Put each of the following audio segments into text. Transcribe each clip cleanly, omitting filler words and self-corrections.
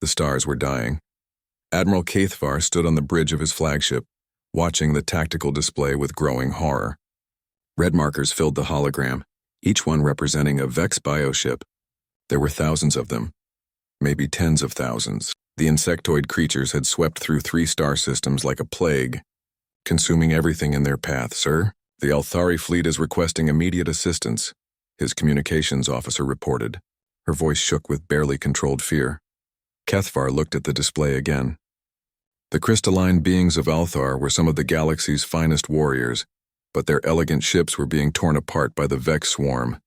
The stars were dying. Admiral Caithvar stood on the bridge of his flagship, watching the tactical display with growing horror. Red markers filled the hologram, each one representing a Vex bioship. There were thousands of them, maybe tens of thousands. The insectoid creatures had swept through 3 star systems like a plague, consuming everything in their path. "Sir, the Althari fleet is requesting immediate assistance," his communications officer reported. Her voice shook with barely controlled fear. Caithvar looked at the display again. The crystalline beings of Althar were some of the galaxy's finest warriors, but their elegant ships were being torn apart by the Vex swarm.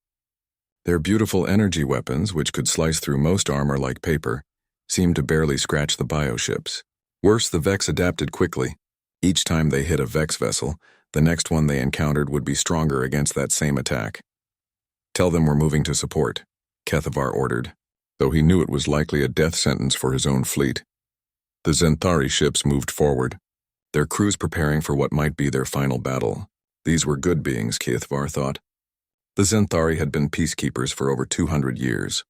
Their beautiful energy weapons, which could slice through most armor like paper, seemed to barely scratch the bioships. Worse, the Vex adapted quickly. Each time they hit a Vex vessel, the next one they encountered would be stronger against that same attack. "Tell them we're moving to support," Caithvar ordered, though he knew it was likely a death sentence for his own fleet. The Zenthari ships moved forward, their crews preparing for what might be their final battle. These were good beings, Caithvar thought. The Zenthari had been peacekeepers for over 200 years.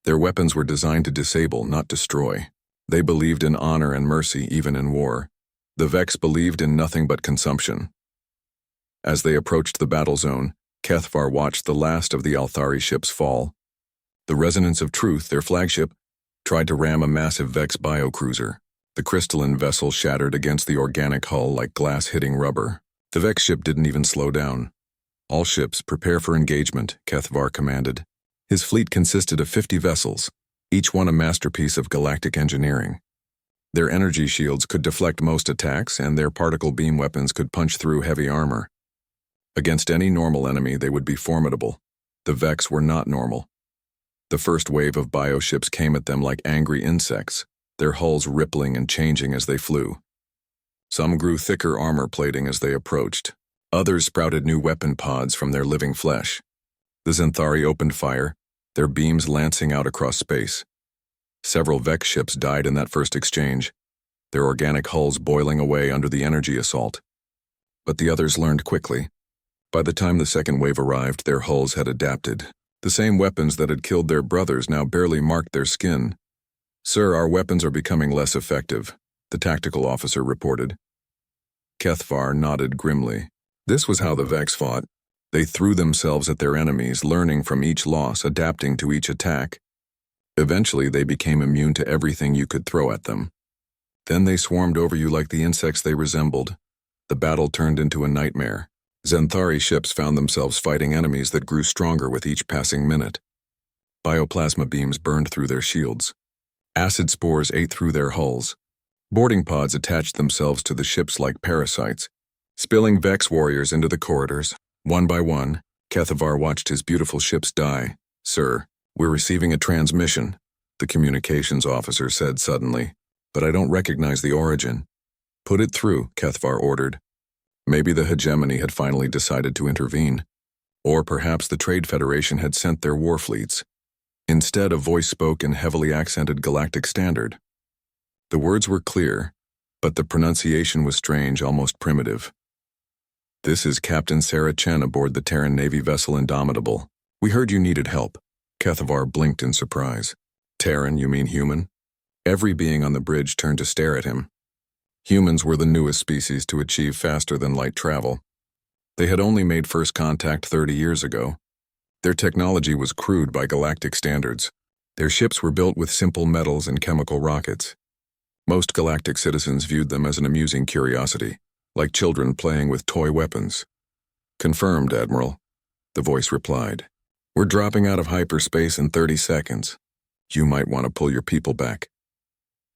Their weapons were designed to disable, not destroy. They believed in honor and mercy even in war. The Vex believed in nothing but consumption. As they approached the battle zone, Caithvar watched the last of the Althari ships fall. The Resonance of Truth, their flagship, tried to ram a massive Vex biocruiser. The crystalline vessel shattered against the organic hull like glass hitting rubber. The Vex ship didn't even slow down. "All ships, prepare for engagement," Caithvar commanded. His fleet consisted of 50 vessels, each one a masterpiece of galactic engineering. Their energy shields could deflect most attacks, and their particle beam weapons could punch through heavy armor. Against any normal enemy, they would be formidable. The Vex were not normal. The first wave of bioships came at them like angry insects, their hulls rippling and changing as they flew. Some grew thicker armor plating as they approached. Others sprouted new weapon pods from their living flesh. The Zenthari opened fire, their beams lancing out across space. Several Vex ships died in that first exchange, their organic hulls boiling away under the energy assault. But the others learned quickly. By the time the second wave arrived, their hulls had adapted. The same weapons that had killed their brothers now barely marked their skin. "Sir, our weapons are becoming less effective," the tactical officer reported. Caithvar nodded grimly. This was how the Vex fought. They threw themselves at their enemies, learning from each loss, adapting to each attack. Eventually, they became immune to everything you could throw at them. Then they swarmed over you like the insects they resembled. The battle turned into a nightmare. Zenthari ships found themselves fighting enemies that grew stronger with each passing minute. Bioplasma beams burned through their shields. Acid spores ate through their hulls. Boarding pods attached themselves to the ships like parasites, spilling Vex warriors into the corridors. One by one, Caithvar watched his beautiful ships die. "Sir, we're receiving a transmission," the communications officer said suddenly, "but I don't recognize the origin." "Put it through," Caithvar ordered. Maybe the hegemony had finally decided to intervene. Or perhaps the Trade Federation had sent their war fleets. Instead, a voice spoke in heavily accented galactic standard. The words were clear, but the pronunciation was strange, almost primitive. "This is Captain Sarah Chen aboard the Terran Navy vessel Indomitable. We heard you needed help." Caithvar blinked in surprise. "Terran, you mean human?" Every being on the bridge turned to stare at him. Humans were the newest species to achieve faster-than-light travel. They had only made first contact 30 years ago. Their technology was crude by galactic standards. Their ships were built with simple metals and chemical rockets. Most galactic citizens viewed them as an amusing curiosity, like children playing with toy weapons. "Confirmed, Admiral," the voice replied. "We're dropping out of hyperspace in 30 seconds. You might want to pull your people back."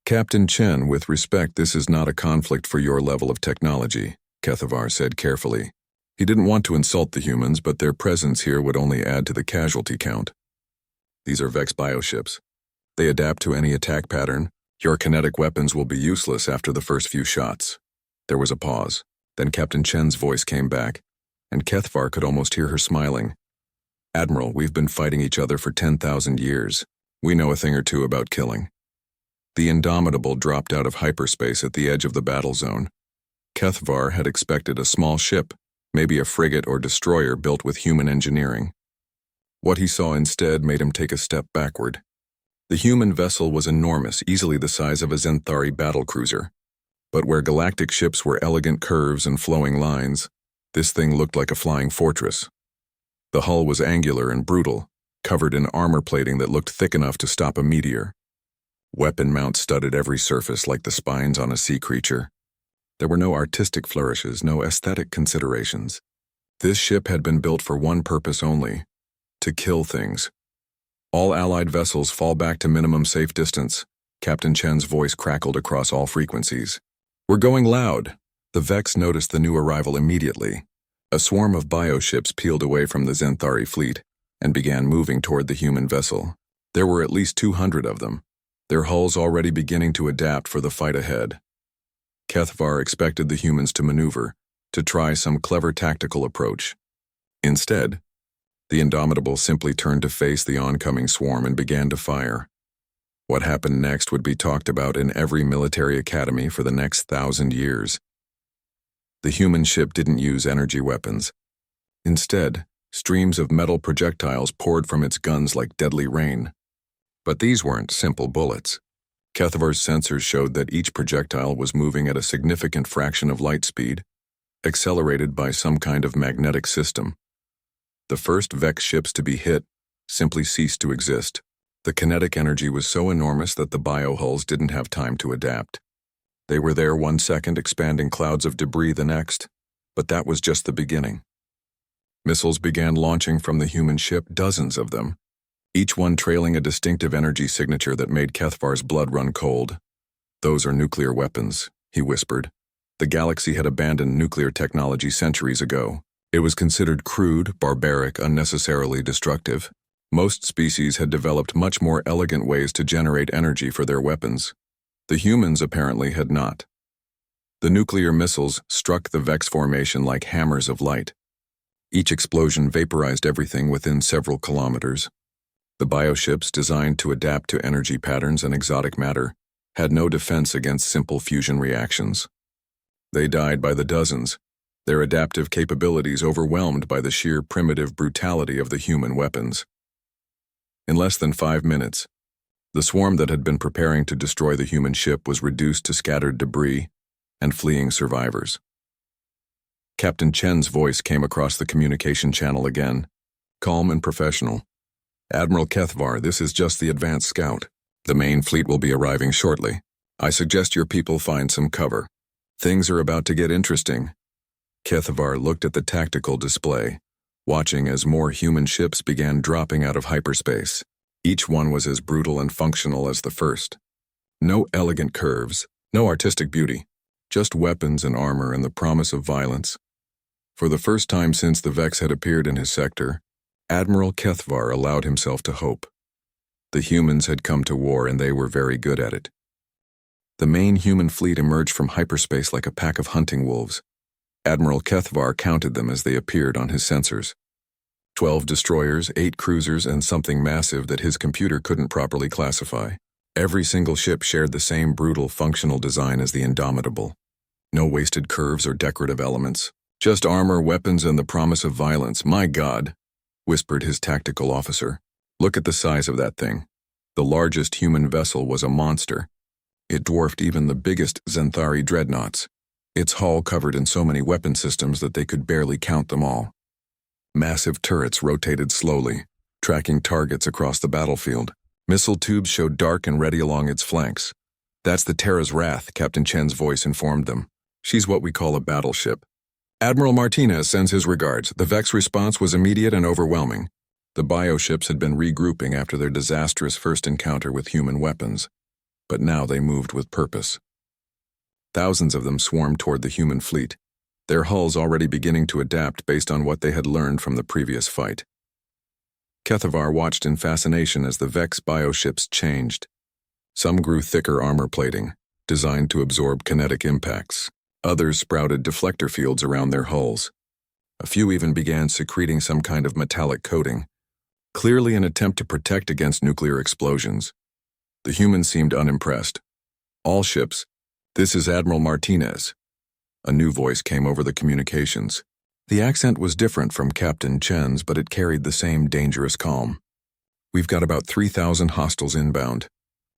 "Captain Chen, with respect, this is not a conflict for your level of technology," Caithvar said carefully. He didn't want to insult the humans, but their presence here would only add to the casualty count. "These are Vex bioships. They adapt to any attack pattern. Your kinetic weapons will be useless after the first few shots." There was a pause. Then Captain Chen's voice came back, and Caithvar could almost hear her smiling. "Admiral, we've been fighting each other for 10,000 years. We know a thing or two about killing." The Indomitable dropped out of hyperspace at the edge of the battle zone. Caithvar had expected a small ship, maybe a frigate or destroyer built with human engineering. What he saw instead made him take a step backward. The human vessel was enormous, easily the size of a Zenthari battlecruiser. But where galactic ships were elegant curves and flowing lines, this thing looked like a flying fortress. The hull was angular and brutal, covered in armor plating that looked thick enough to stop a meteor. Weapon mounts studded every surface like the spines on a sea creature. There were no artistic flourishes, no aesthetic considerations. This ship had been built for one purpose only: to kill things. All Allied vessels fall back to minimum safe distance. Captain Chen's voice crackled across all frequencies. We're going loud. The Vex noticed the new arrival immediately. A swarm of bioships peeled away from the Zenthari fleet and began moving toward the human vessel. There were at least 200 of them, their hulls already beginning to adapt for the fight ahead. Kethvar expected the humans to maneuver, to try some clever tactical approach. Instead, the Indomitable simply turned to face the oncoming swarm and began to fire. What happened next would be talked about in every military academy for the next 1,000 years. The human ship didn't use energy weapons. Instead, streams of metal projectiles poured from its guns like deadly rain. But these weren't simple bullets. Kethvar's sensors showed that each projectile was moving at a significant fraction of light speed, accelerated by some kind of magnetic system. The first Vex ships to be hit simply ceased to exist. The kinetic energy was so enormous that the biohulls didn't have time to adapt. They were there 1 second, expanding clouds of debris the next, but that was just the beginning. Missiles began launching from the human ship, dozens of them, each one trailing a distinctive energy signature that made Kethvar's blood run cold. Those are nuclear weapons, he whispered. The galaxy had abandoned nuclear technology centuries ago. It was considered crude, barbaric, unnecessarily destructive. Most species had developed much more elegant ways to generate energy for their weapons. The humans apparently had not. The nuclear missiles struck the Vex formation like hammers of light. Each explosion vaporized everything within several kilometers. The bioships, designed to adapt to energy patterns and exotic matter, had no defense against simple fusion reactions. They died by the dozens, their adaptive capabilities overwhelmed by the sheer primitive brutality of the human weapons. In less than 5 minutes, the swarm that had been preparing to destroy the human ship was reduced to scattered debris and fleeing survivors. Captain Chen's voice came across the communication channel again, calm and professional. Admiral Kethvar, this is just the advanced scout. The main fleet will be arriving shortly. I suggest your people find some cover. Things are about to get interesting. Kethvar looked at the tactical display, watching as more human ships began dropping out of hyperspace. Each one was as brutal and functional as the first. No elegant curves, no artistic beauty, just weapons and armor and the promise of violence. For the first time since the Vex had appeared in his sector, Admiral Kethvar allowed himself to hope. The humans had come to war and they were very good at it. The main human fleet emerged from hyperspace like a pack of hunting wolves. Admiral Kethvar counted them as they appeared on his sensors. 12 destroyers, 8 cruisers, and something massive that his computer couldn't properly classify. Every single ship shared the same brutal, functional design as the Indomitable. No wasted curves or decorative elements. Just armor, weapons, and the promise of violence. My God, whispered his tactical officer. Look at the size of that thing. The largest human vessel was a monster. It dwarfed even the biggest Zenthari dreadnoughts. Its hull covered in so many weapon systems that they could barely count them all. Massive turrets rotated slowly, tracking targets across the battlefield. Missile tubes showed dark and ready along its flanks. That's the Terra's Wrath, Captain Chen's voice informed them. She's what we call a battleship. Admiral Martinez sends his regards. The Vex response was immediate and overwhelming. The bioships had been regrouping after their disastrous first encounter with human weapons, but now they moved with purpose. Thousands of them swarmed toward the human fleet, their hulls already beginning to adapt based on what they had learned from the previous fight. Kethvar watched in fascination as the Vex bioships changed. Some grew thicker armor plating, designed to absorb kinetic impacts. Others sprouted deflector fields around their hulls. A few even began secreting some kind of metallic coating, clearly an attempt to protect against nuclear explosions. The humans seemed unimpressed. All ships, this is Admiral Martinez. A new voice came over the communications. The accent was different from Captain Chen's, but it carried the same dangerous calm. We've got about 3,000 hostiles inbound.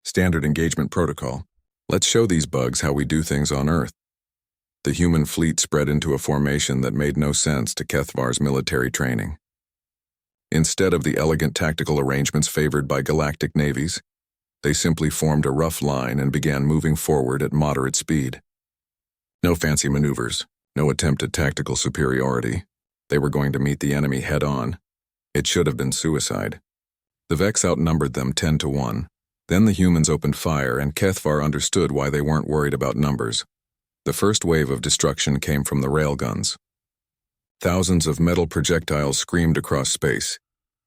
Standard engagement protocol. Let's show these bugs how we do things on Earth. The human fleet spread into a formation that made no sense to Kethvar's military training. Instead of the elegant tactical arrangements favored by galactic navies, they simply formed a rough line and began moving forward at moderate speed. No fancy maneuvers, no attempt at tactical superiority. They were going to meet the enemy head-on. It should have been suicide. The Vex outnumbered them 10-1. Then the humans opened fire, and Kethvar understood why they weren't worried about numbers. The first wave of destruction came from the railguns. Thousands of metal projectiles screamed across space,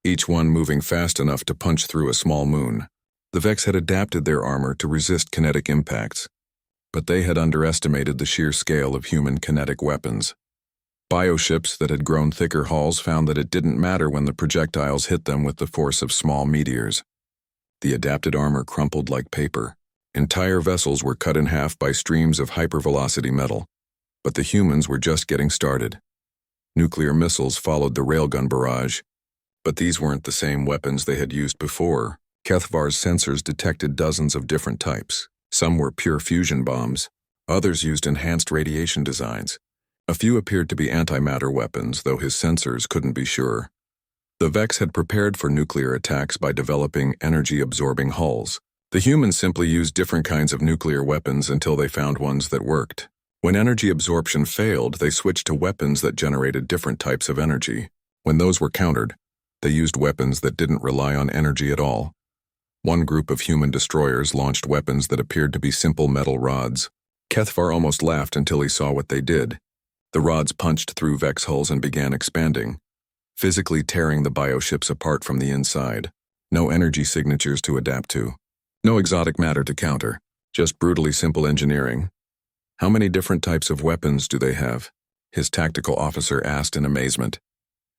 each one moving fast enough to punch through a small moon. The Vex had adapted their armor to resist kinetic impacts, but they had underestimated the sheer scale of human kinetic weapons. Bioships that had grown thicker hulls found that it didn't matter when the projectiles hit them with the force of small meteors. The adapted armor crumpled like paper. Entire vessels were cut in half by streams of hypervelocity metal. But the humans were just getting started. Nuclear missiles followed the railgun barrage. But these weren't the same weapons they had used before. Kethvar's sensors detected dozens of different types. Some were pure fusion bombs. Others used enhanced radiation designs. A few appeared to be antimatter weapons, though his sensors couldn't be sure. The Vex had prepared for nuclear attacks by developing energy-absorbing hulls. The humans simply used different kinds of nuclear weapons until they found ones that worked. When energy absorption failed, they switched to weapons that generated different types of energy. When those were countered, they used weapons that didn't rely on energy at all. One group of human destroyers launched weapons that appeared to be simple metal rods. Kethvar almost laughed until he saw what they did. The rods punched through Vex hulls and began expanding, physically tearing the bioships apart from the inside. No energy signatures to adapt to. No exotic matter to counter. Just brutally simple engineering. How many different types of weapons do they have? His tactical officer asked in amazement.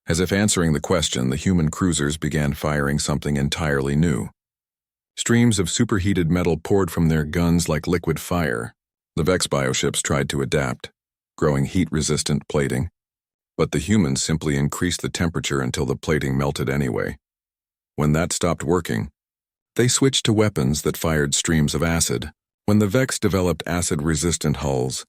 As if answering the question, the human cruisers began firing something entirely new. Streams of superheated metal poured from their guns like liquid fire. The Vex bioships tried to adapt, growing heat-resistant plating. But the humans simply increased the temperature until the plating melted anyway. When that stopped working, they switched to weapons that fired streams of acid. When the Vex developed acid-resistant hulls,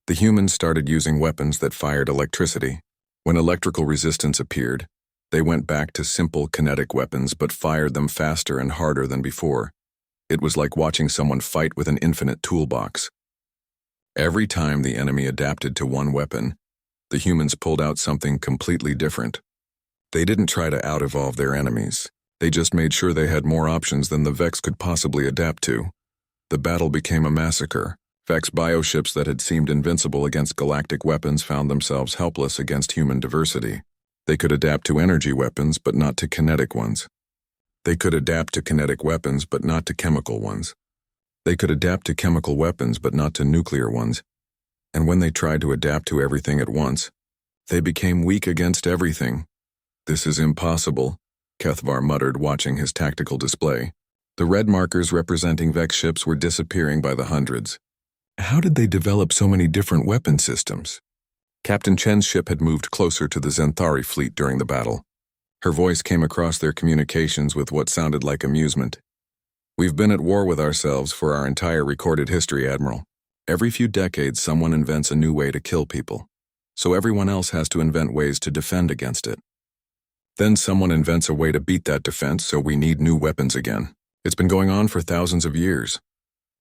the humans started using weapons that fired electricity. When electrical resistance appeared, they went back to simple kinetic weapons but fired them faster and harder than before. It was like watching someone fight with an infinite toolbox. Every time the enemy adapted to one weapon, the humans pulled out something completely different. They didn't try to out-evolve their enemies. They just made sure they had more options than the Vex could possibly adapt to. The battle became a massacre. Vex bioships that had seemed invincible against galactic weapons found themselves helpless against human diversity. They could adapt to energy weapons, but not to kinetic ones. They could adapt to kinetic weapons, but not to chemical ones. They could adapt to chemical weapons, but not to nuclear ones. And when they tried to adapt to everything at once, they became weak against everything. This is impossible, Kethvar muttered, watching his tactical display. The red markers representing Vex ships were disappearing by the hundreds. How did they develop so many different weapon systems? Captain Chen's ship had moved closer to the Zenthari fleet during the battle. Her voice came across their communications with what sounded like amusement. "We've been at war with ourselves for our entire recorded history, Admiral. Every few decades, someone invents a new way to kill people, so everyone else has to invent ways to defend against it. Then someone invents a way to beat that defense, so we need new weapons again. It's been going on for thousands of years."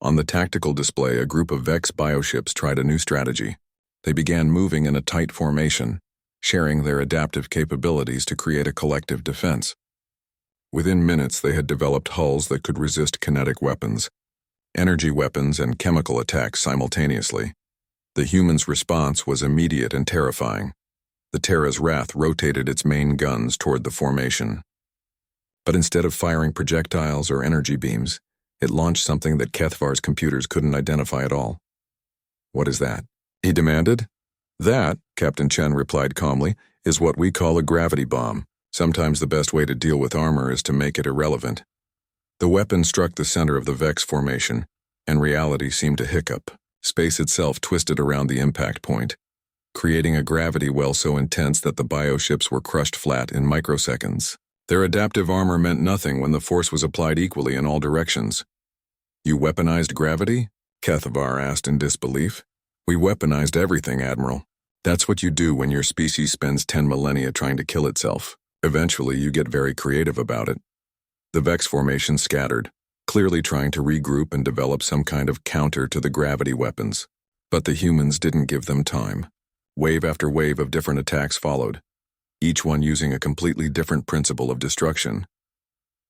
On the tactical display, a group of Vex bioships tried a new strategy. They began moving in a tight formation, sharing their adaptive capabilities to create a collective defense. Within minutes, they had developed hulls that could resist kinetic weapons, energy weapons, and chemical attacks simultaneously. The humans' response was immediate and terrifying. The Terra's Wrath rotated its main guns toward the formation. But instead of firing projectiles or energy beams, it launched something that Kethvar's computers couldn't identify at all. "What is that?" he demanded. "That," Captain Chen replied calmly, "is what we call a gravity bomb. Sometimes the best way to deal with armor is to make it irrelevant." The weapon struck the center of the Vex formation, and reality seemed to hiccup. Space itself twisted around the impact point, creating a gravity well so intense that the bioships were crushed flat in microseconds. Their adaptive armor meant nothing when the force was applied equally in all directions. You weaponized gravity? Kethavar asked in disbelief. We weaponized everything, Admiral. That's what you do when your species spends 10 millennia trying to kill itself. Eventually, you get very creative about it. The Vex formation scattered, clearly trying to regroup and develop some kind of counter to the gravity weapons. But the humans didn't give them time. Wave after wave of different attacks followed, each one using a completely different principle of destruction.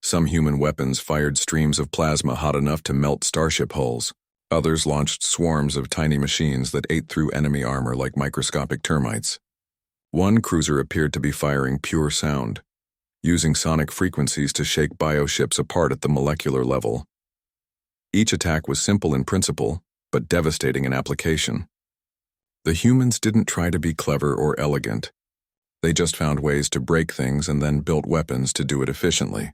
Some human weapons fired streams of plasma hot enough to melt starship hulls. Others launched swarms of tiny machines that ate through enemy armor like microscopic termites. One cruiser appeared to be firing pure sound, using sonic frequencies to shake bioships apart at the molecular level. Each attack was simple in principle, but devastating in application. The humans didn't try to be clever or elegant. They just found ways to break things and then built weapons to do it efficiently.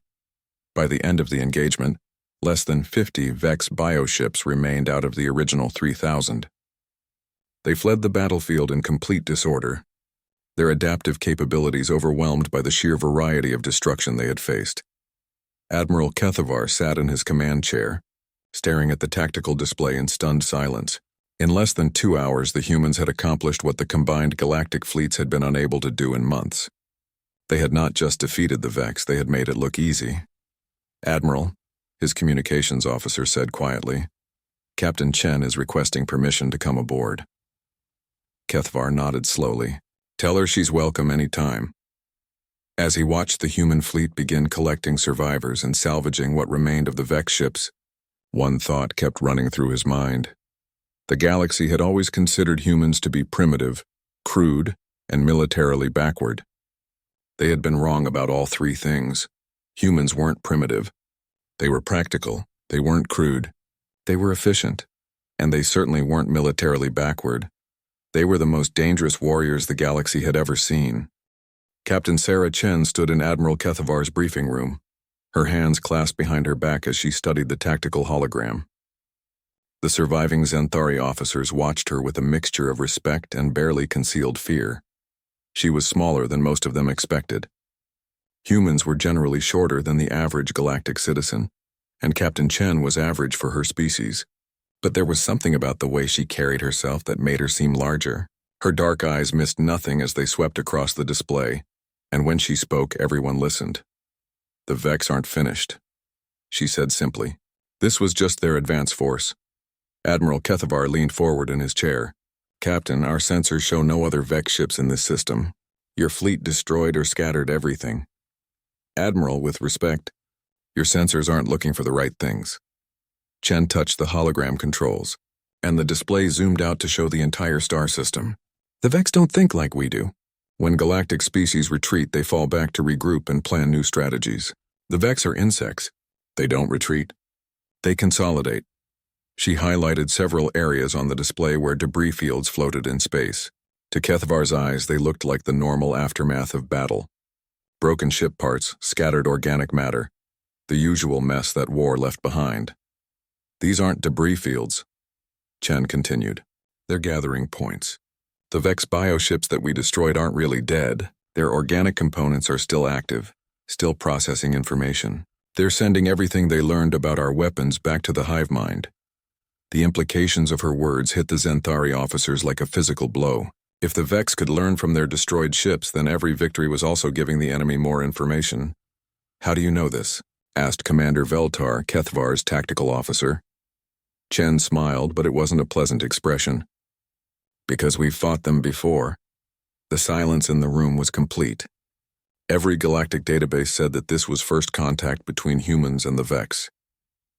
By the end of the engagement, less than 50 Vex bioships remained out of the original 3,000. They fled the battlefield in complete disorder, their adaptive capabilities overwhelmed by the sheer variety of destruction they had faced. Admiral Kethavar sat in his command chair, staring at the tactical display in stunned silence. In less than 2 hours, the humans had accomplished what the combined galactic fleets had been unable to do in months. They had not just defeated the Vex, they had made it look easy. Admiral, his communications officer said quietly, Captain Chen is requesting permission to come aboard. Kethavar nodded slowly. Tell her she's welcome any time. As he watched the human fleet begin collecting survivors and salvaging what remained of the Vex ships, one thought kept running through his mind. The galaxy had always considered humans to be primitive, crude, and militarily backward. They had been wrong about all three things. Humans weren't primitive. They were practical, they weren't crude, they were efficient, and they certainly weren't militarily backward. They were the most dangerous warriors the galaxy had ever seen. Captain Sarah Chen stood in Admiral Kethavar's briefing room, her hands clasped behind her back as she studied the tactical hologram. The surviving Xanthari officers watched her with a mixture of respect and barely concealed fear. She was smaller than most of them expected. Humans were generally shorter than the average galactic citizen, and Captain Chen was average for her species. But there was something about the way she carried herself that made her seem larger. Her dark eyes missed nothing as they swept across the display, and when she spoke, everyone listened. The Vex aren't finished, she said simply. This was just their advance force. Admiral Kethavar leaned forward in his chair. Captain, our sensors show no other Vex ships in this system. Your fleet destroyed or scattered everything. Admiral, with respect, your sensors aren't looking for the right things. Chen touched the hologram controls, and the display zoomed out to show the entire star system. The Vex don't think like we do. When galactic species retreat, they fall back to regroup and plan new strategies. The Vex are insects. They don't retreat. They consolidate. She highlighted several areas on the display where debris fields floated in space. To Kethavar's eyes, they looked like the normal aftermath of battle. Broken ship parts, scattered organic matter, the usual mess that war left behind. These aren't debris fields, Chen continued. They're gathering points. The Vex bioships that we destroyed aren't really dead. Their organic components are still active, still processing information. They're sending everything they learned about our weapons back to the hive mind. The implications of her words hit the Xanthari officers like a physical blow. If the Vex could learn from their destroyed ships, then every victory was also giving the enemy more information. How do you know this? Asked Commander Veltar, Kethavar's tactical officer. Chen smiled, but it wasn't a pleasant expression. Because we've fought them before. The silence in the room was complete. Every galactic database said that this was first contact between humans and the Vex.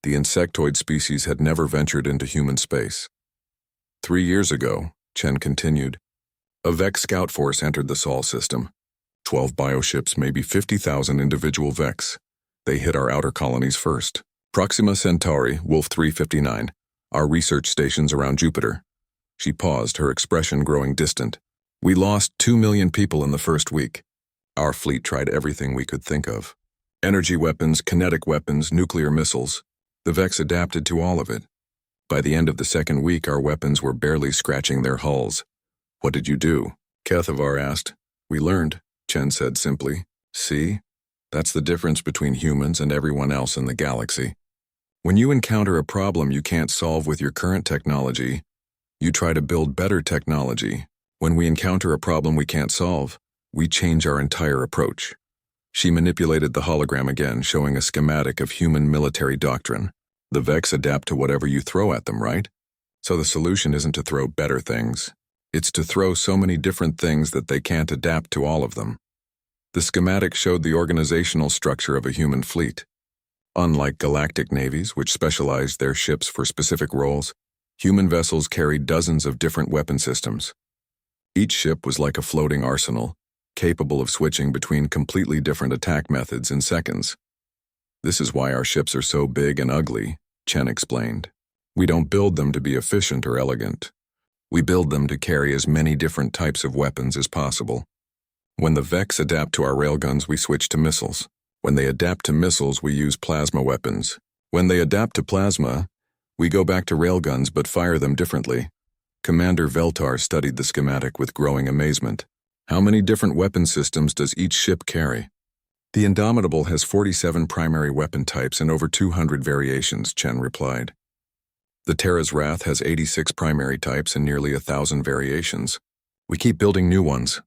The insectoid species had never ventured into human space. 3 years ago, Chen continued, a Vex scout force entered the Sol system. 12 bioships, maybe 50,000 individual Vex. They hit our outer colonies first. Proxima Centauri, Wolf 359, our research stations around Jupiter. She paused, her expression growing distant. We lost 2 million people in the first week. Our fleet tried everything we could think of. Energy weapons, kinetic weapons, nuclear missiles. The Vex adapted to all of it. By the end of the second week, our weapons were barely scratching their hulls. What did you do? Kethavar asked. We learned, Chen said simply. See? That's the difference between humans and everyone else in the galaxy. When you encounter a problem you can't solve with your current technology, you try to build better technology. When we encounter a problem we can't solve, we change our entire approach. She manipulated the hologram again, showing a schematic of human military doctrine. The Vex adapt to whatever you throw at them, right? So the solution isn't to throw better things. It's to throw so many different things that they can't adapt to all of them. The schematic showed the organizational structure of a human fleet. Unlike galactic navies, which specialized their ships for specific roles, human vessels carried dozens of different weapon systems. Each ship was like a floating arsenal, capable of switching between completely different attack methods in seconds. This is why our ships are so big and ugly, Chen explained. We don't build them to be efficient or elegant. We build them to carry as many different types of weapons as possible. When the Vex adapt to our railguns, we switch to missiles. When they adapt to missiles, we use plasma weapons. When they adapt to plasma, we go back to railguns but fire them differently. Commander Veltar studied the schematic with growing amazement. How many different weapon systems does each ship carry? The Indomitable has 47 primary weapon types and over 200 variations, Chen replied. The Terra's Wrath has 86 primary types and nearly 1,000 variations. We keep building new ones.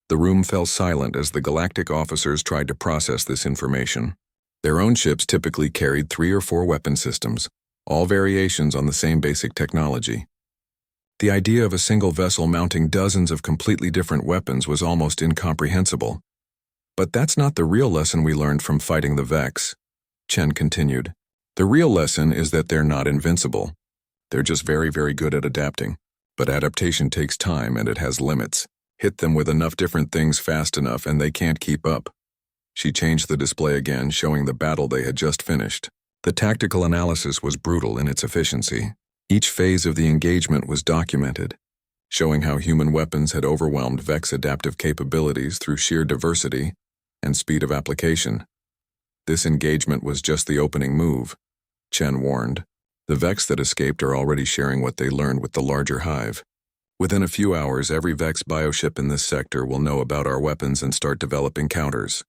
The room fell silent as the galactic officers tried to process this information. Their own ships typically carried 3 or 4 weapon systems, all variations on the same basic technology. The idea of a single vessel mounting dozens of completely different weapons was almost incomprehensible. But that's not the real lesson we learned from fighting the Vex, Chen continued. The real lesson is that they're not invincible. They're just very, very good at adapting. But adaptation takes time and it has limits. Hit them with enough different things fast enough and they can't keep up. She changed the display again, showing the battle they had just finished. The tactical analysis was brutal in its efficiency. Each phase of the engagement was documented, showing how human weapons had overwhelmed Vex adaptive capabilities through sheer diversity and speed of application. This engagement was just the opening move, Chen warned. The Vex that escaped are already sharing what they learned with the larger hive. Within a few hours, every Vex bioship in this sector will know about our weapons and start developing counters.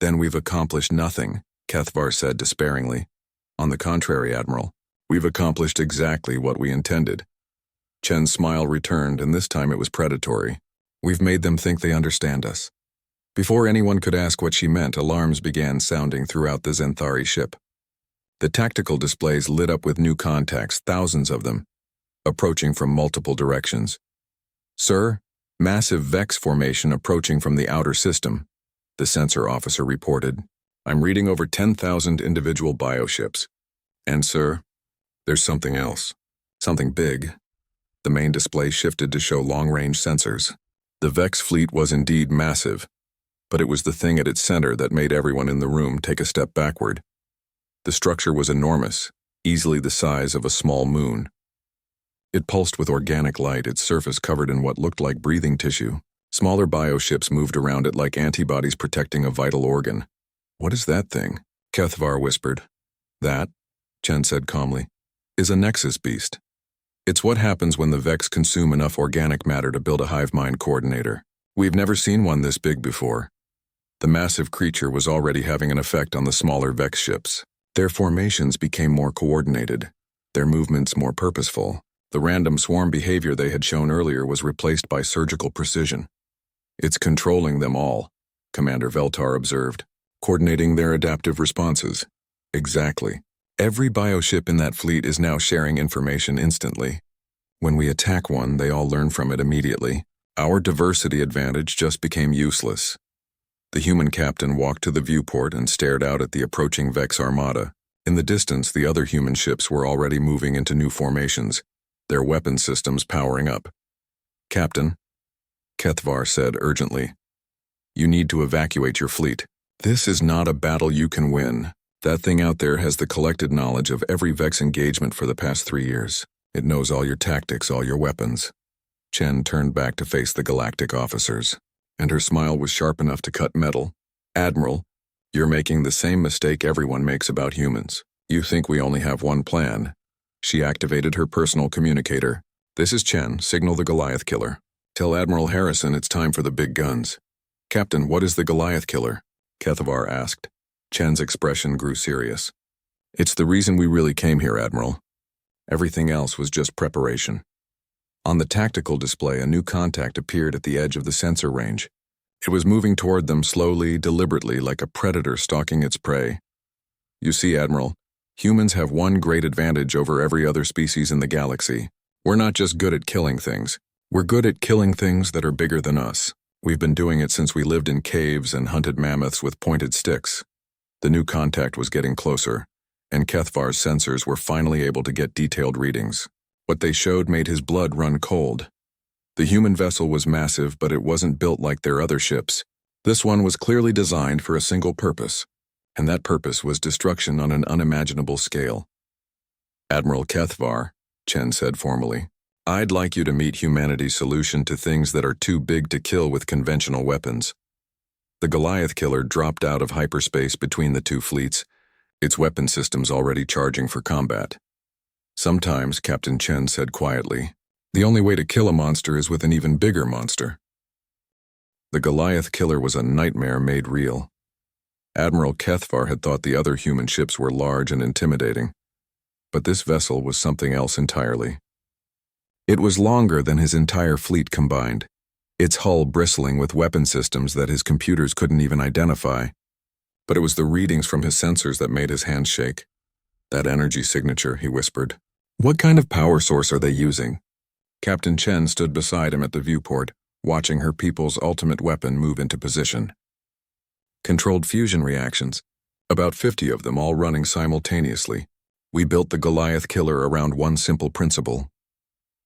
Then we've accomplished nothing, Kethvar said despairingly. On the contrary, Admiral, we've accomplished exactly what we intended. Chen's smile returned, and this time it was predatory. We've made them think they understand us. Before anyone could ask what she meant, alarms began sounding throughout the Zenthari ship. The tactical displays lit up with new contacts, thousands of them, approaching from multiple directions. Sir, massive Vex formation approaching from the outer system, the sensor officer reported. I'm reading over 10,000 individual bioships. And sir, there's something else. Something big. The main display shifted to show long-range sensors. The Vex fleet was indeed massive, but it was the thing at its center that made everyone in the room take a step backward. The structure was enormous, easily the size of a small moon. It pulsed with organic light, its surface covered in what looked like breathing tissue. Smaller bioships moved around it like antibodies protecting a vital organ. What is that thing? Kethvar whispered. That, Chen said calmly, is a Nexus beast. It's what happens when the Vex consume enough organic matter to build a hive mind coordinator. We've never seen one this big before. The massive creature was already having an effect on the smaller Vex ships. Their formations became more coordinated, their movements more purposeful. The random swarm behavior they had shown earlier was replaced by surgical precision. It's controlling them all, Commander Veltar observed, coordinating their adaptive responses. Exactly. Every bioship in that fleet is now sharing information instantly. When we attack one, they all learn from it immediately. Our diversity advantage just became useless. The human captain walked to the viewport and stared out at the approaching Vex armada. In the distance, the other human ships were already moving into new formations, their weapon systems powering up. Captain, Kethvar said urgently, you need to evacuate your fleet. This is not a battle you can win. That thing out there has the collected knowledge of every Vex engagement for the past 3 years. It knows all your tactics, all your weapons. Chen turned back to face the galactic officers, and her smile was sharp enough to cut metal. Admiral, you're making the same mistake everyone makes about humans. You think we only have one plan. She activated her personal communicator. This is Chen, signal the Goliath killer. Tell Admiral Harrison it's time for the big guns. Captain, what is the Goliath killer? Kethavar asked. Chen's expression grew serious. It's the reason we really came here, Admiral. Everything else was just preparation. On the tactical display, a new contact appeared at the edge of the sensor range. It was moving toward them slowly, deliberately, like a predator stalking its prey. You see, Admiral, humans have one great advantage over every other species in the galaxy. We're not just good at killing things. We're good at killing things that are bigger than us. We've been doing it since we lived in caves and hunted mammoths with pointed sticks. The new contact was getting closer, and Kethavar's sensors were finally able to get detailed readings. What they showed made his blood run cold. The human vessel was massive, but it wasn't built like their other ships. This one was clearly designed for a single purpose, and that purpose was destruction on an unimaginable scale. Admiral Kethavar, Chen said formally, I'd like you to meet humanity's solution to things that are too big to kill with conventional weapons. The Goliath killer dropped out of hyperspace between the two fleets, its weapon systems already charging for combat. Sometimes, Captain Chen said quietly, the only way to kill a monster is with an even bigger monster. The Goliath killer was a nightmare made real. Admiral Kethavar had thought the other human ships were large and intimidating, but this vessel was something else entirely. It was longer than his entire fleet combined, its hull bristling with weapon systems that his computers couldn't even identify. But it was the readings from his sensors that made his hands shake. That energy signature, he whispered. What kind of power source are they using? Captain Chen stood beside him at the viewport, watching her people's ultimate weapon move into position. Controlled fusion reactions, about 50 of them all running simultaneously. We built the Goliath killer around one simple principle.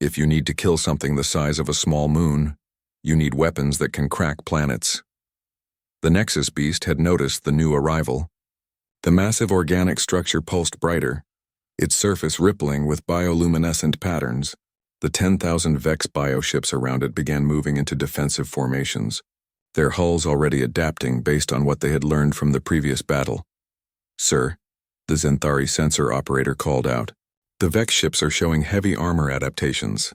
If you need to kill something the size of a small moon, you need weapons that can crack planets. The Nexus beast had noticed the new arrival. The massive organic structure pulsed brighter, its surface rippling with bioluminescent patterns. The 10,000 Vex bioships around it began moving into defensive formations, their hulls already adapting based on what they had learned from the previous battle. Sir, the Zenthari sensor operator called out. The Vex ships are showing heavy armor adaptations.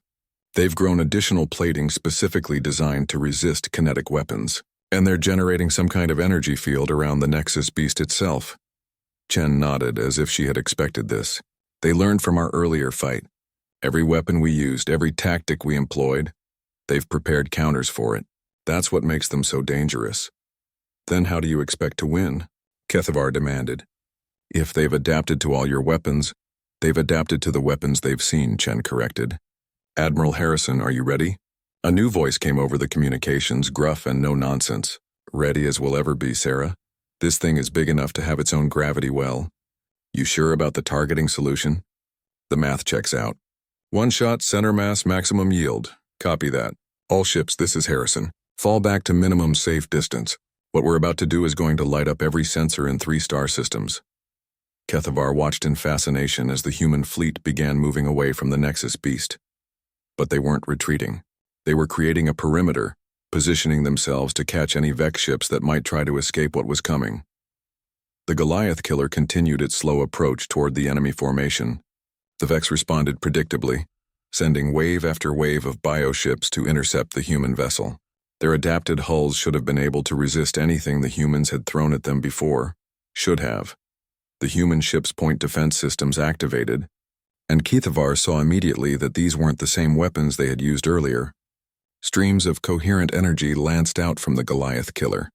They've grown additional plating specifically designed to resist kinetic weapons, and they're generating some kind of energy field around the Nexus beast itself. Chen nodded as if she had expected this. They learned from our earlier fight. Every weapon we used, every tactic we employed, they've prepared counters for it. That's what makes them so dangerous. Then how do you expect to win? Kethavar demanded. If they've adapted to all your weapons, they've adapted to the weapons they've seen, Chen corrected. Admiral Harrison, are you ready? A new voice came over the communications, gruff and no nonsense. Ready as we'll ever be, Sarah. This thing is big enough to have its own gravity well. You sure about the targeting solution? The math checks out. One shot, center mass, maximum yield. Copy that. All ships, this is Harrison. Fall back to minimum safe distance. What we're about to do is going to light up every sensor in 3-star systems. Kethavar watched in fascination as the human fleet began moving away from the Nexus beast. But they weren't retreating. They were creating a perimeter, positioning themselves to catch any Vex ships that might try to escape what was coming. The Goliath killer continued its slow approach toward the enemy formation. The Vex responded predictably, sending wave after wave of bioships to intercept the human vessel. Their adapted hulls should have been able to resist anything the humans had thrown at them before. Should have. The human ship's point defense systems activated, and Kethavar saw immediately that these weren't the same weapons they had used earlier. Streams of coherent energy lanced out from the Goliath killer,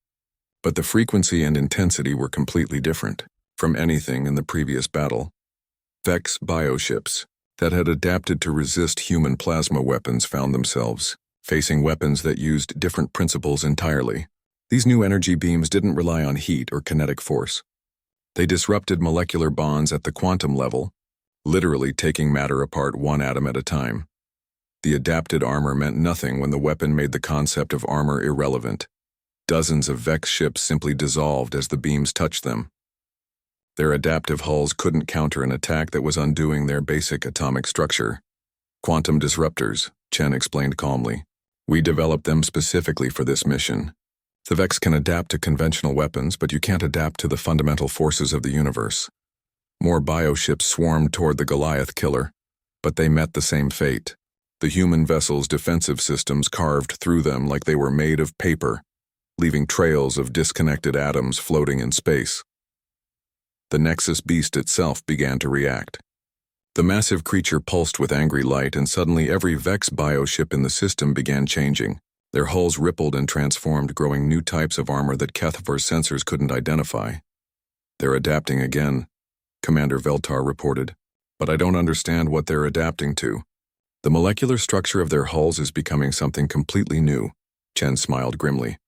but the frequency and intensity were completely different from anything in the previous battle. Vex bioships that had adapted to resist human plasma weapons found themselves facing weapons that used different principles entirely. These new energy beams didn't rely on heat or kinetic force. They disrupted molecular bonds at the quantum level, literally taking matter apart one atom at a time. The adapted armor meant nothing when the weapon made the concept of armor irrelevant. Dozens of Vex ships simply dissolved as the beams touched them. Their adaptive hulls couldn't counter an attack that was undoing their basic atomic structure. Quantum disruptors, Chen explained calmly. We developed them specifically for this mission. The Vex can adapt to conventional weapons, but you can't adapt to the fundamental forces of the universe. More bioships swarmed toward the Goliath killer, but they met the same fate. The human vessel's defensive systems carved through them like they were made of paper. leaving trails of disconnected atoms floating in space. The Nexus beast itself began to react. The massive creature pulsed with angry light, and suddenly every Vex bioship in the system began changing. Their hulls rippled and transformed, growing new types of armor that HFY's sensors couldn't identify. "They're adapting again," Commander Veltar reported. "But I don't understand what they're adapting to. The molecular structure of their hulls is becoming something completely new." Chen smiled grimly.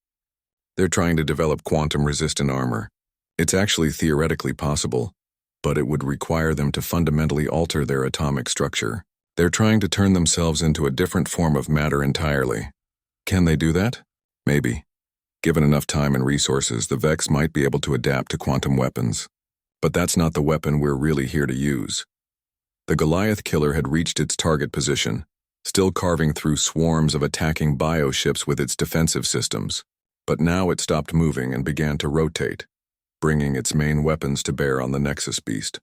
"They're trying to develop quantum-resistant armor. It's actually theoretically possible, but it would require them to fundamentally alter their atomic structure. They're trying to turn themselves into a different form of matter entirely. Can they do that? Maybe. Given enough time and resources, the Vex might be able to adapt to quantum weapons. But that's not the weapon we're really here to use." The Goliath killer had reached its target position, still carving through swarms of attacking bioships with its defensive systems. But now it stopped moving and began to rotate, bringing its main weapons to bear on the Nexus beast.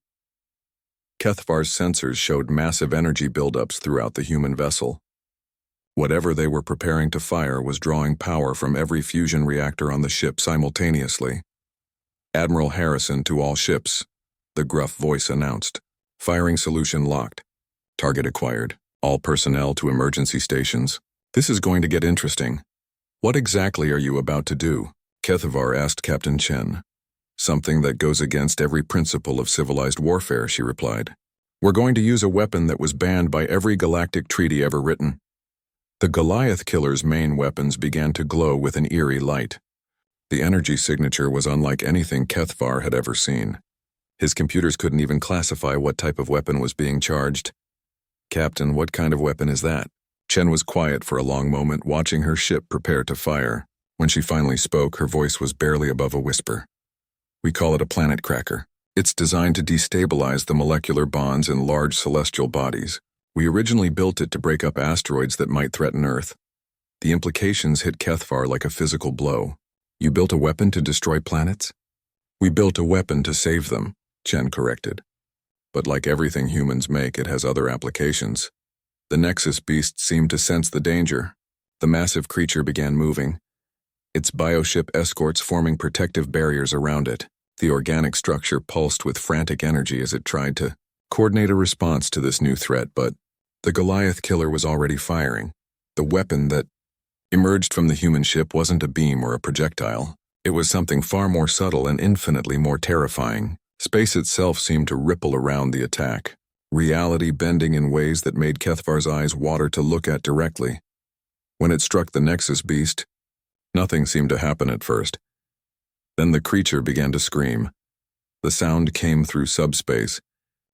HFY's sensors showed massive energy buildups throughout the human vessel. Whatever they were preparing to fire was drawing power from every fusion reactor on the ship simultaneously. "Admiral Harrison to all ships," the gruff voice announced. "Firing solution locked. Target acquired. All personnel to emergency stations. This is going to get interesting." "What exactly are you about to do?" HFY asked Captain Chen. "Something that goes against every principle of civilized warfare," she replied. "We're going to use a weapon that was banned by every galactic treaty ever written." The Goliath killer's main weapons began to glow with an eerie light. The energy signature was unlike anything HFY had ever seen. His computers couldn't even classify what type of weapon was being charged. "Captain, what kind of weapon is that?" Chen was quiet for a long moment, watching her ship prepare to fire. When she finally spoke, her voice was barely above a whisper. "We call it a planet cracker. It's designed to destabilize the molecular bonds in large celestial bodies. We originally built it to break up asteroids that might threaten Earth. The implications hit HFY like a physical blow." "You built a weapon to destroy planets?" "We built a weapon to save them," Chen corrected. "But like everything humans make, it has other applications." The Nexus beast seemed to sense the danger. The massive creature began moving, its bioship escorts forming protective barriers around it. The organic structure pulsed with frantic energy as it tried to coordinate a response to this new threat, but the Goliath killer was already firing. The weapon that emerged from the human ship wasn't a beam or a projectile. It was something far more subtle and infinitely more terrifying. Space itself seemed to ripple around the attack, reality bending in ways that made HFY's eyes water to look at directly. When it struck the Nexus beast, nothing seemed to happen at first. Then the creature began to scream. The sound came through subspace,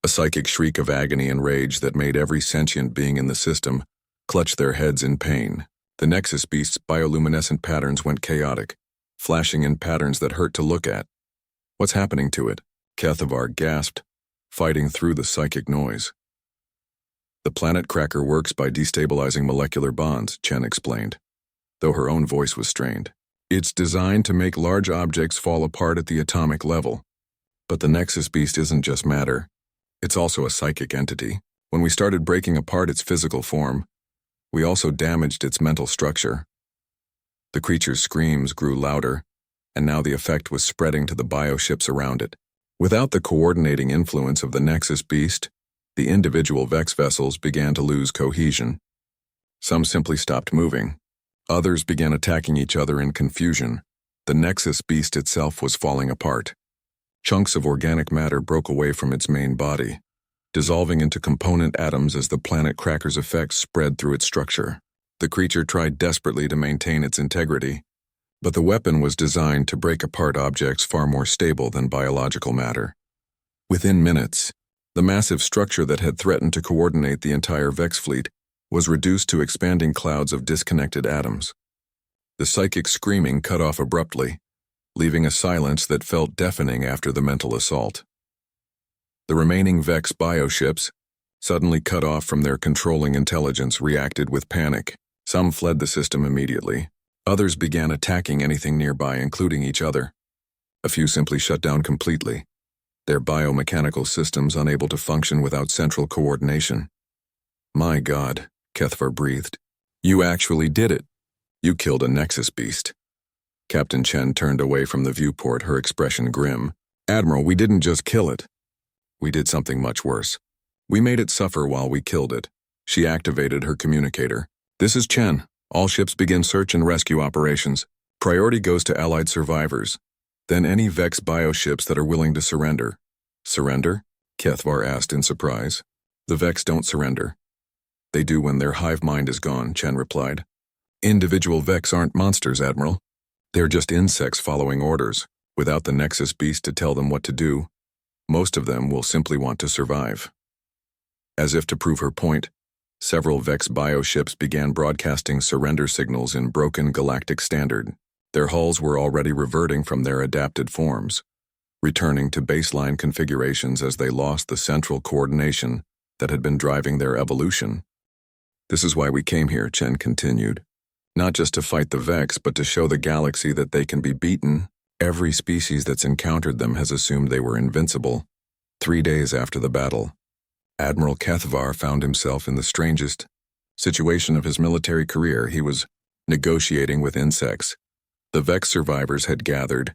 a psychic shriek of agony and rage that made every sentient being in the system clutch their heads in pain. The Nexus beast's bioluminescent patterns went chaotic, flashing in patterns that hurt to look at. "What's happening to it?" HFY gasped, fighting through the psychic noise. "The planet cracker works by destabilizing molecular bonds," Chen explained, though her own voice was strained. "It's designed to make large objects fall apart at the atomic level. But the Nexus beast isn't just matter. It's also a psychic entity. When we started breaking apart its physical form, we also damaged its mental structure." The creature's screams grew louder, and now the effect was spreading to the bioships around it. Without the coordinating influence of the Nexus beast, the individual Vex vessels began to lose cohesion. Some simply stopped moving. Others began attacking each other in confusion. The Nexus beast itself was falling apart. Chunks of organic matter broke away from its main body, dissolving into component atoms as the planet cracker's effects spread through its structure. The creature tried desperately to maintain its integrity, but the weapon was designed to break apart objects far more stable than biological matter. Within minutes, the massive structure that had threatened to coordinate the entire Vex fleet was reduced to expanding clouds of disconnected atoms. The psychic screaming cut off abruptly, leaving a silence that felt deafening after the mental assault. The remaining Vex bioships, suddenly cut off from their controlling intelligence, reacted with panic. Some fled the system immediately. Others began attacking anything nearby, including each other. A few simply shut down completely, their biomechanical systems unable to function without central coordination. "My God," HFY breathed. "You actually did it. You killed a Nexus beast." Captain Chen turned away from the viewport, her expression grim. Admiral, we didn't just kill it. We did something much worse. We made it suffer while we killed it. She activated her communicator. This is Chen. All ships begin search and rescue operations. Priority goes to Allied survivors. Then any Vex bioships that are willing to surrender. Surrender? Kethvar asked in surprise. The Vex don't surrender. They do when their hive mind is gone, Chen replied. Individual Vex aren't monsters, Admiral. They're just insects following orders, without the Nexus beast to tell them what to do. Most of them will simply want to survive. As if to prove her point, several Vex bioships began broadcasting surrender signals in broken galactic standard. Their hulls were already reverting from their adapted forms, returning to baseline configurations as they lost the central coordination that had been driving their evolution. This is why we came here, Chen continued. Not just to fight the Vex, but to show the galaxy that they can be beaten. Every species that's encountered them has assumed they were invincible. 3 days after the battle, Admiral Kethvar found himself in the strangest situation of his military career. He was negotiating with insects. The Vex survivors had gathered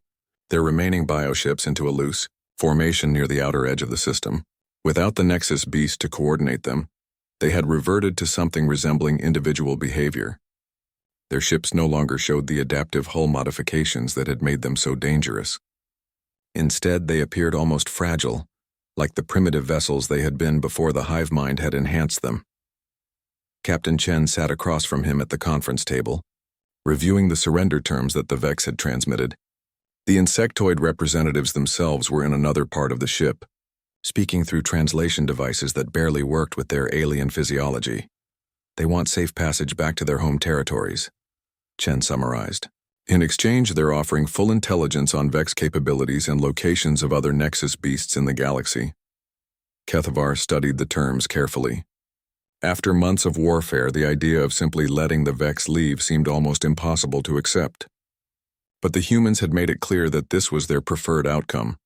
their remaining bioships into a loose formation near the outer edge of the system. Without the Nexus beast to coordinate them, they had reverted to something resembling individual behavior. Their ships no longer showed the adaptive hull modifications that had made them so dangerous. Instead, they appeared almost fragile, like the primitive vessels they had been before the hive mind had enhanced them. Captain Chen sat across from him at the conference table, reviewing the surrender terms that the Vex had transmitted. The insectoid representatives themselves were in another part of the ship, speaking through translation devices that barely worked with their alien physiology. They want safe passage back to their home territories, Chen summarized. In exchange, they're offering full intelligence on Vex capabilities and locations of other Nexus beasts in the galaxy. Kethvar studied the terms carefully. After months of warfare, the idea of simply letting the Vex leave seemed almost impossible to accept. But the humans had made it clear that this was their preferred outcome.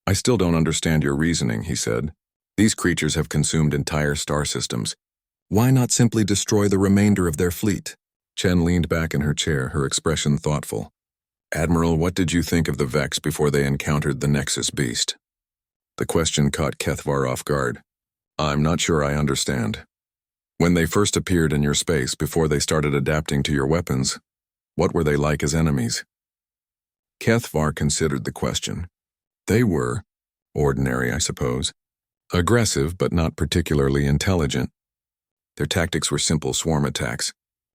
I still don't understand your reasoning, he said. These creatures have consumed entire star systems. Why not simply destroy the remainder of their fleet? Chen leaned back in her chair, her expression thoughtful. Admiral, what did you think of the Vex before they encountered the Nexus beast? The question caught Kethvar off guard. I'm not sure I understand. When they first appeared in your space before they started adapting to your weapons, what were they like as enemies? Kethvar considered the question. They were ordinary, I suppose. Aggressive, but not particularly intelligent. Their tactics were simple swarm attacks.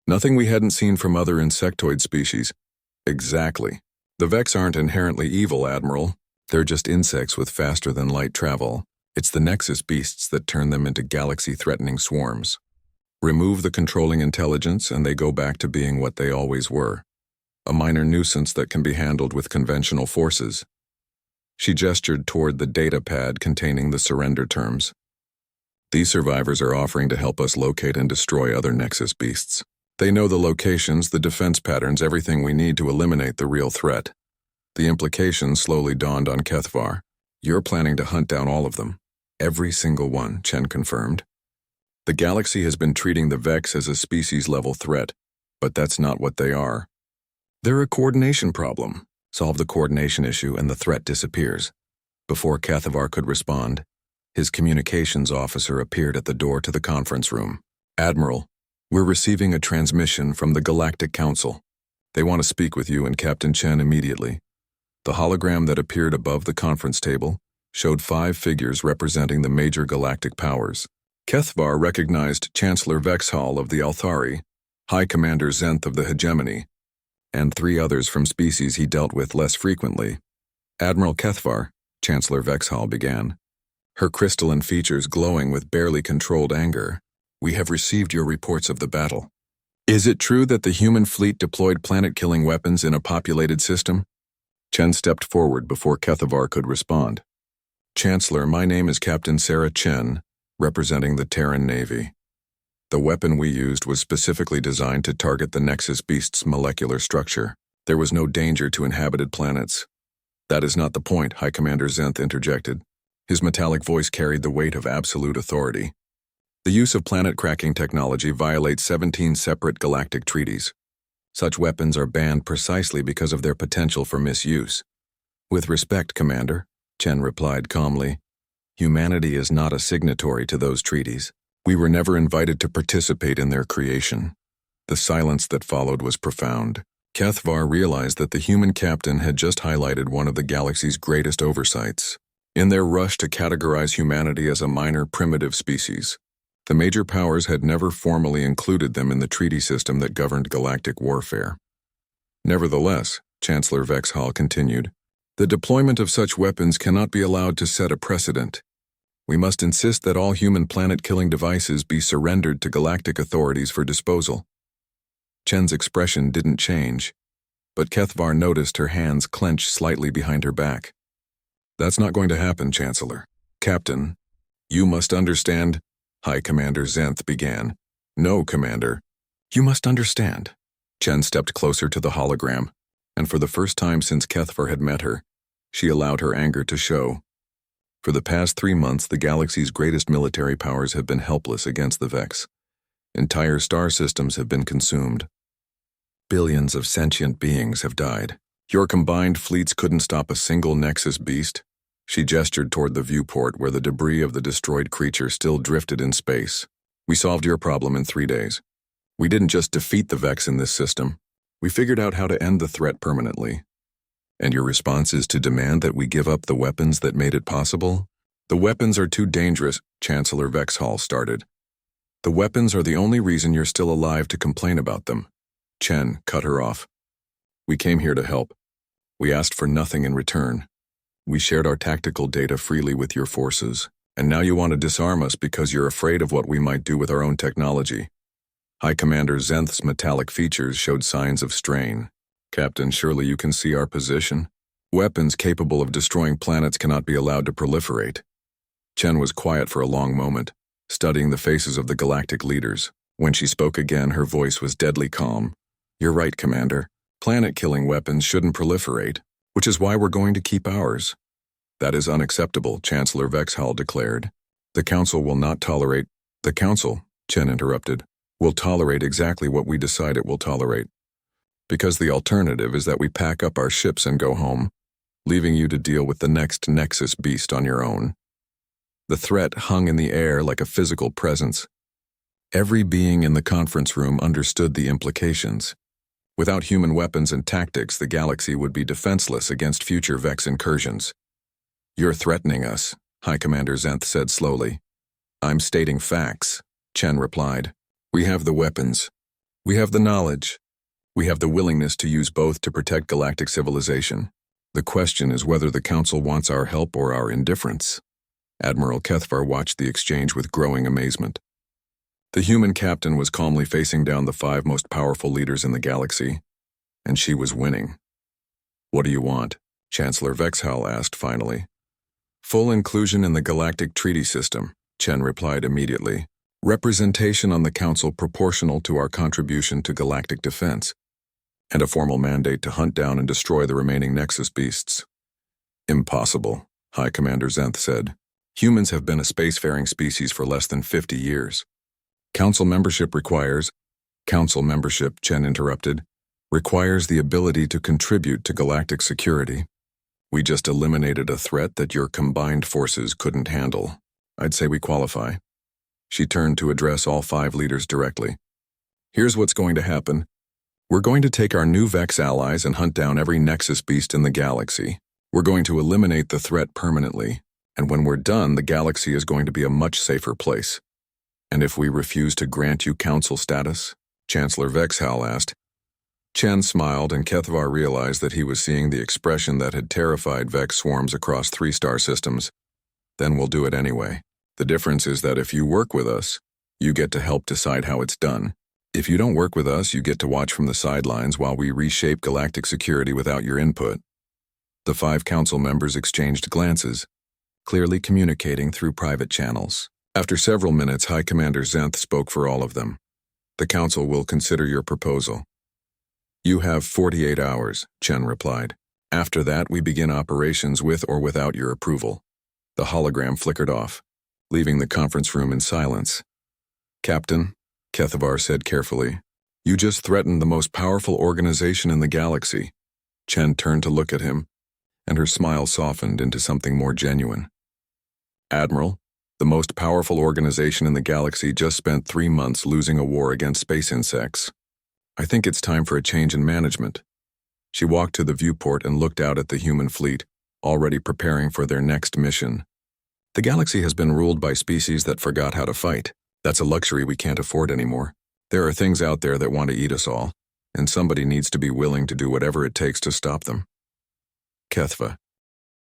Nothing we hadn't seen from other insectoid species. Exactly. The Vex aren't inherently evil, Admiral. They're just insects with faster-than-light travel. It's the Nexus beasts that turn them into galaxy-threatening swarms. Remove the controlling intelligence and they go back to being what they always were. A minor nuisance that can be handled with conventional forces. She gestured toward the data pad containing the surrender terms. These survivors are offering to help us locate and destroy other Nexus beasts. They know the locations, the defense patterns, everything we need to eliminate the real threat. The implications slowly dawned on Kethvar. You're planning to hunt down all of them. Every single one, Chen confirmed. The galaxy has been treating the Vex as a species-level threat, but that's not what they are. They're a coordination problem. Solve the coordination issue and the threat disappears. Before Kethvar could respond, his communications officer appeared at the door to the conference room. Admiral, we're receiving a transmission from the Galactic Council. They want to speak with you and Captain Chen immediately. The hologram that appeared above the conference table showed 5 figures representing the major galactic powers. Kethvar recognized Chancellor Vexhall of the Althari, High Commander Zenth of the Hegemony, and 3 others from species he dealt with less frequently. Admiral Kethvar, Chancellor Vexhall began, her crystalline features glowing with barely controlled anger. We have received your reports of the battle. Is it true that the human fleet deployed planet-killing weapons in a populated system? Chen stepped forward before Kethvar could respond. Chancellor, my name is Captain Sarah Chen, representing the Terran Navy. The weapon we used was specifically designed to target the Nexus beast's molecular structure. There was no danger to inhabited planets. That is not the point, High Commander Zenth interjected. His metallic voice carried the weight of absolute authority. The use of planet-cracking technology violates 17 separate galactic treaties. Such weapons are banned precisely because of their potential for misuse. With respect, Commander, Chen replied calmly. Humanity is not a signatory to those treaties. We were never invited to participate in their creation. The silence that followed was profound. Kethvar realized that the human captain had just highlighted one of the galaxy's greatest oversights. In their rush to categorize humanity as a minor primitive species, the major powers had never formally included them in the treaty system that governed galactic warfare. Nevertheless, Chancellor Vexhall continued, the deployment of such weapons cannot be allowed to set a precedent. We must insist that all human planet-killing devices be surrendered to galactic authorities for disposal. Chen's expression didn't change, but Kethvar noticed her hands clench slightly behind her back. That's not going to happen, Chancellor. Captain, you must understand, High Commander Zenth began. No, Commander. You must understand. Chen stepped closer to the hologram, and for the first time since Kethvar had met her, she allowed her anger to show. For the past 3 months, the galaxy's greatest military powers have been helpless against the Vex. Entire star systems have been consumed. Billions of sentient beings have died. Your combined fleets couldn't stop a single Nexus beast. She gestured toward the viewport where the debris of the destroyed creature still drifted in space. We solved your problem in 3 days. We didn't just defeat the Vex in this system. We figured out how to end the threat permanently. And your response is to demand that we give up the weapons that made it possible? The weapons are too dangerous, Chancellor Vexhall started. The weapons are the only reason you're still alive to complain about them. Chen cut her off. We came here to help. We asked for nothing in return. We shared our tactical data freely with your forces, and now you want to disarm us because you're afraid of what we might do with our own technology. High Commander Zenth's metallic features showed signs of strain. Captain, surely you can see our position? Weapons capable of destroying planets cannot be allowed to proliferate. Chen was quiet for a long moment, studying the faces of the galactic leaders. When she spoke again, her voice was deadly calm. You're right, Commander. Planet-killing weapons shouldn't proliferate, which is why we're going to keep ours. That is unacceptable, Chancellor Vexhall declared. The Council will not tolerate— The Council, Chen interrupted, will tolerate exactly what we decide it will tolerate. Because the alternative is that we pack up our ships and go home, leaving you to deal with the next Nexus beast on your own. The threat hung in the air like a physical presence. Every being in the conference room understood the implications. Without human weapons and tactics, the galaxy would be defenseless against future Vex incursions. You're threatening us, High Commander Zenth said slowly. I'm stating facts, Chen replied. We have the weapons. We have the knowledge. We have the willingness to use both to protect galactic civilization. The question is whether the Council wants our help or our indifference. Admiral Kethvar watched the exchange with growing amazement. The human captain was calmly facing down the 5 most powerful leaders in the galaxy, and she was winning. What do you want? Chancellor Vexhall asked finally. Full inclusion in the galactic treaty system, Chen replied immediately. Representation on the Council proportional to our contribution to galactic defense, and a formal mandate to hunt down and destroy the remaining Nexus beasts. Impossible, High Commander Zenth said. Humans have been a spacefaring species for less than 50 years. Council membership, Chen interrupted, requires the ability to contribute to galactic security. We just eliminated a threat that your combined forces couldn't handle. I'd say we qualify. She turned to address all 5 leaders directly. Here's what's going to happen. We're going to take our new Vex allies and hunt down every Nexus beast in the galaxy. We're going to eliminate the threat permanently, and when we're done, the galaxy is going to be a much safer place. And if we refuse to grant you Council status? Chancellor Vexhall asked. Chen smiled, and Kethvar realized that he was seeing the expression that had terrified Vex swarms across 3 star systems. Then we'll do it anyway. The difference is that if you work with us, you get to help decide how it's done. If you don't work with us, you get to watch from the sidelines while we reshape galactic security without your input. The 5 council members exchanged glances, clearly communicating through private channels. After several minutes, High Commander Zenth spoke for all of them. The council will consider your proposal. You have 48 hours, Chen replied. After that, we begin operations with or without your approval. The hologram flickered off, leaving the conference room in silence. Captain, Kethvar said carefully, You just threatened the most powerful organization in the galaxy. Chen turned to look at him, and her smile softened into something more genuine. Admiral, the most powerful organization in the galaxy just spent 3 months losing a war against space insects. I think it's time for a change in management. She walked to the viewport and looked out at the human fleet, already preparing for their next mission. The galaxy has been ruled by species that forgot how to fight. That's a luxury we can't afford anymore. There are things out there that want to eat us all, and somebody needs to be willing to do whatever it takes to stop them. Kethva,